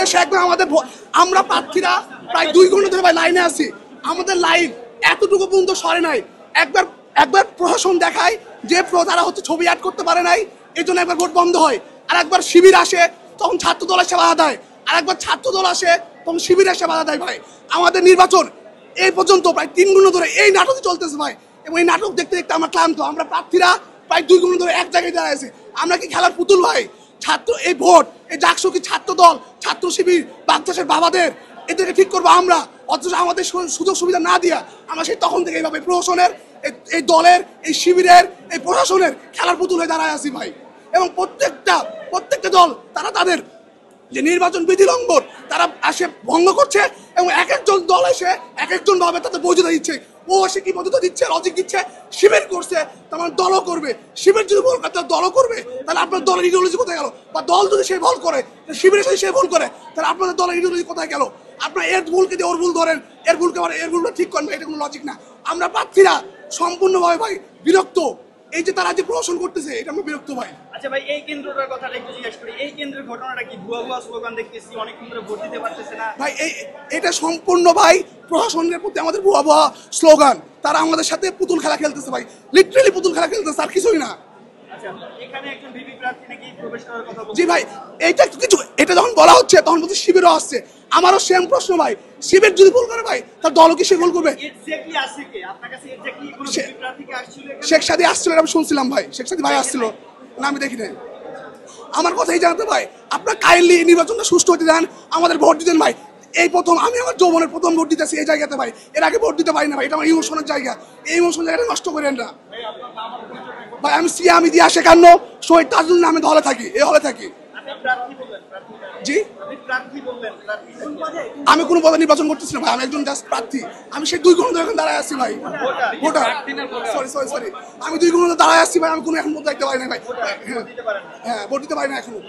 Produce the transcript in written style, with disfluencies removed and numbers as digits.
এসে একবার আমাদের আমরা প্রার্থীরা প্রায় 2 ঘন্টা ধরে ভাই লাইনে আছি, আমাদের লাইন এতটুকু পর্যন্ত সরে নাই। একবার একবার প্রশাসন দেখায় যে তারা হচ্ছে ছবি অ্যাড করতে পারে নাই, এই জন্য একবার ভোট বন্ধ হয়। আর একবার শিবির আসে তখন ছাত্র দল এসে বাধা দেয়, আর একবার ছাত্র দল আসে তখন শিবির এসে বাধা দেয়। ভাই আমাদের নির্বাচন এই পর্যন্ত প্রায় 3 ঘন্টা ধরে এই নাটক চলতেছে ভাই, এবং এই নাটক দেখতে দেখতে আমরা ক্লান্ত। আমরা প্রার্থীরা প্রায় 2 ঘন্টা ধরে এক জায়গায় দাঁড়িয়ে আছি। আমরা কি খেলার পুতুল ভাই? ছাত্র এই ভোট, এই ডাকসু কি ছাত্র দল, ছাত্র শিবির, বাচ্চাদের বাবাদের, এদেরকে ঠিক করবো আমরা? অথচ আমাদের সুযোগ সুবিধা না দিয়া আমরা সেই তখন থেকে এইভাবে প্রশাসনের, এই দলের, এই শিবিরের, এই প্রশাসনের খেলার পুতুল হয়ে দাঁড়ায় আছি ভাই। এবং প্রত্যেকটা দল তারা তাদের যে নির্বাচন বিধি লঙ্ঘন তারা আসে ভঙ্গ করছে, এবং এক একজন দল এসে এক একজন ভাবে তাদের বৈধতা দিচ্ছে। ও এসে কি বৈধতা দিচ্ছে, লজিক দিচ্ছে, শিবির করছে তার মানে দলও করবে। শিবির যদি ভুল করে তাহলে দলও করবে, তাহলে আপনার দলের ইডিওলজি কোথায় গেল? বা দল যদি সে ভুল করে, শিবিরের সাথে সে ভুল করে, তাহলে আপনাদের দলের ইডিওলজি কোথায় গেল? আপনার এর ভুলকে দিয়ে ওর ভুল ধরেন, এর ভুলকে আবার এর ভুলটা ঠিক করেন, এটা কোনো লজিক না। আমরা প্রার্থীরা সম্পূর্ণভাবে ভাই বিরক্ত, এই যে তারা যে প্রশাসন করতেছে এটা আমরা বিরক্ত ভাই। আচ্ছা ভাই, এই কেন্দ্রটার কথাটা একটু জিজ্ঞেস করি। এই কেন্দ্রের ঘটনাটা কি? ভুয়া স্লোগান দেখতেছি, অনেকক্ষণ ধরে ভোট দিতে পারতেছে না ভাই। এটা সম্পূর্ণ ভাই প্রশাসনের প্রতি আমাদের ভুয়া স্লোগান। তারা আমাদের সাথে পুতুল খেলা খেলতেছে ভাই, লিটারেলি পুতুল খেলা খেলতেছে, আর কিছুই না। আচ্ছা, এখানে একজন ভিপি প্রার্থী নাকি প্রবেশ করার কথা বলছে। জি ভাই, এইটা কিছু, এটা যখন বলা হচ্ছে তখন বলছে শিবিরও আসছে। আমারও সেম প্রশ্ন ভাই, শিবির যদি ভুল করে ভাই তার দলও কি সে ভুল করবে? এক্স্যাক্টলি আসছে কে আপনার কাছে? এক্স্যাক্টলি কোন ভিপি প্রার্থী কি আসছিল এখানে? শেখ সাদি আসছিল, আমি শুনছিলাম ভাই, শেখ সাদি ভাই আসছিল না, আমি দেখি নাই। আমার কথাই জানাতে ভাই, আপনার কাইন্ডলি নির্বাচনটা সুষ্ঠু হতে দেন, আমাদের ভোট দিতেন ভাই। এই প্রথম আমি আমার যৌবনের প্রথম ভোট দিতেছি এই জায়গাতে ভাই, এর আগে ভোট দিতে পারি না ভাই। এটা আমার ইমোশনের জায়গা, এই ইমোশন জায়গাটা নষ্ট করেন না ভাই। আমি দিয়া 51 শহীদ তাজুল নামে হলে থাকি, এই হলে থাকি। জি, আমি কোনো পদে নির্বাচন করতেছি না ভাই, আমি একজন জাস্ট প্রার্থী। আমি সেই 2 ঘন্টা এখন দাঁড়ায় আছি ভাই, ভোটার। সরি, আমি 2 ঘন্টা দাঁড়ায় আছি ভাই, আমি কোনো এখন ভোট দিতে পারি না ভাই। হ্যাঁ, ভোট দিতে পারি না এখনো।